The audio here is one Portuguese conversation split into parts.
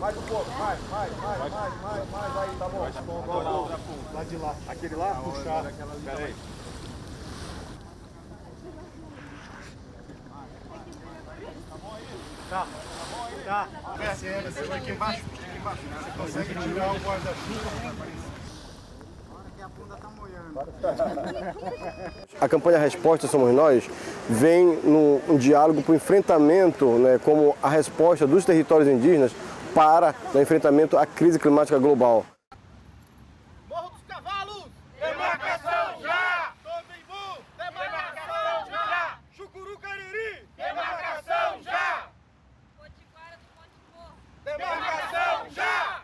Mais um pouco, mais, aí, tá bom. Lá de lá, aquele lá, puxar. Pera aí. Tá. Desce aqui embaixo. Você consegue tirar o guarda-chuva? Que a bunda tá molhando. A campanha Resposta Somos Nós vem num diálogo para o enfrentamento, né, como a resposta dos territórios indígenas para o enfrentamento à crise climática global. Morro dos Cavalos! Demarcação já! Tobimbu! Demarcação já! Chucuru Cariri! Demarcação já! Potiguara do Monte Morro! Demarcação já!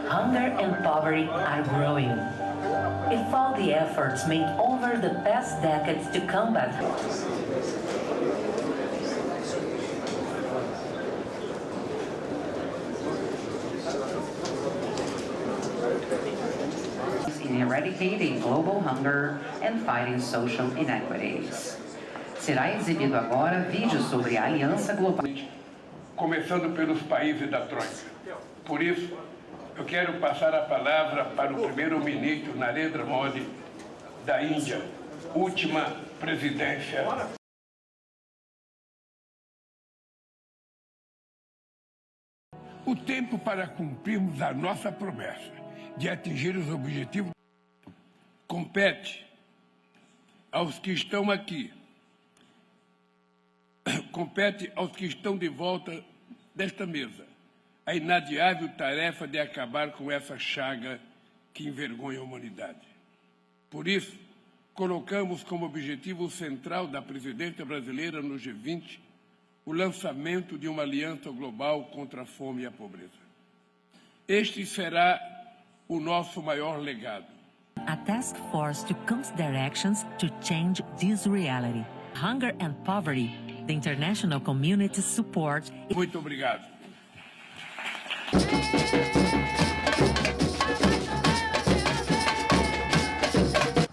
Hunger and poverty are growing. If all the efforts made over the past decades to combat in eradicating global hunger and fighting social inequities. Será exibido agora vídeo sobre a Aliança Global. Começando pelos países da Troika. Por isso, eu quero passar a palavra para o primeiro-ministro Narendra Modi, da Índia, última presidência. O tempo para cumprirmos a nossa promessa de atingir os objetivos compete aos que estão aqui, compete aos que estão de volta desta mesa, a inadiável tarefa de acabar com essa chaga que envergonha a humanidade. Por isso, colocamos como objetivo central da presidência brasileira no G20 o lançamento de uma aliança global contra a fome e a pobreza. Este será o nosso maior legado. A task force to consider actions to change this reality. Hunger and poverty, the international community support. Muito obrigado.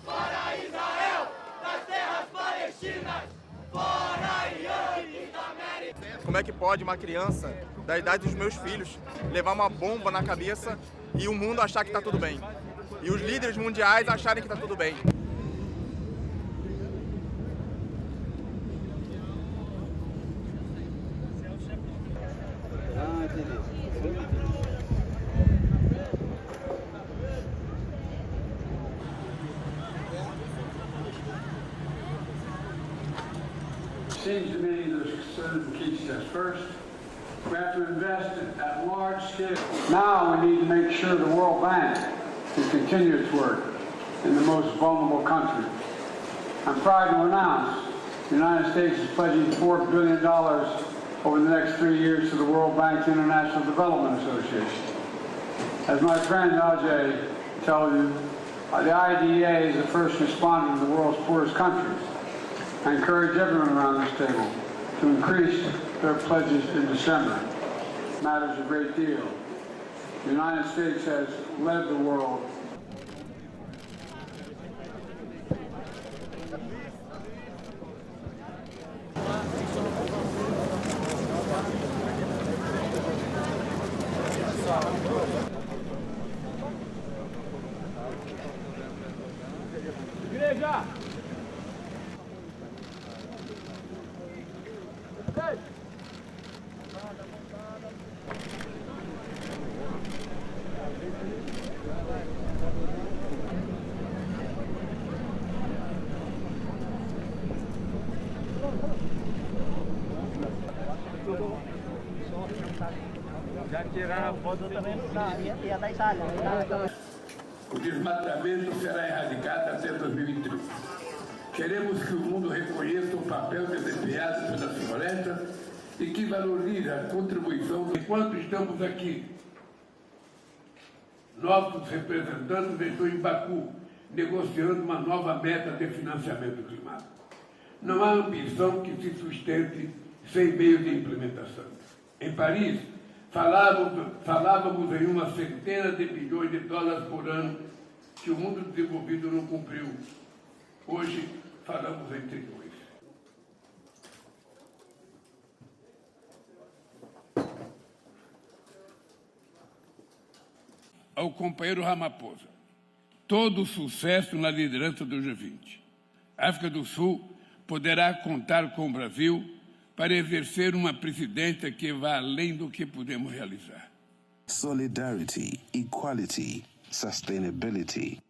Fora Israel, das terras palestinas! Fora Irã e da América! Como é que pode uma criança da idade dos meus filhos levar uma bomba na cabeça e o mundo achar que está tudo bem? E os líderes mundiais acharem que está tudo bem? Seems to me there's concerns in key steps. First, we have to invest at large scale. Now we need to make sure the World Bank can continue its work in the most vulnerable countries. I'm proud to announce the United States is pledging $4 billion over the next 3 years to the World Bank's International Development Association. As my friend Ajay tells you, the IDA is the first responder to the world's poorest countries. I encourage everyone around this table to increase their pledges in December. It matters a great deal. The United States has led the world. Igreja! O desmatamento será erradicado até 2030. Queremos que o mundo reconheça o papel desempenhado pelas florestas e que valorize a contribuição. Enquanto estamos aqui, nossos representantes estão em Baku, negociando uma nova meta de financiamento climático. Não há ambição que se sustente sem meio de implementação. Em Paris, falávamos em uma centena de bilhões de dólares por ano que o mundo desenvolvido não cumpriu. Hoje, falamos em trilhões. Ao companheiro Ramaphosa, todo o sucesso na liderança do G20. A África do Sul poderá contar com o Brasil para exercer uma presidência que vá além do que podemos realizar. Solidarity, equality, sustainability.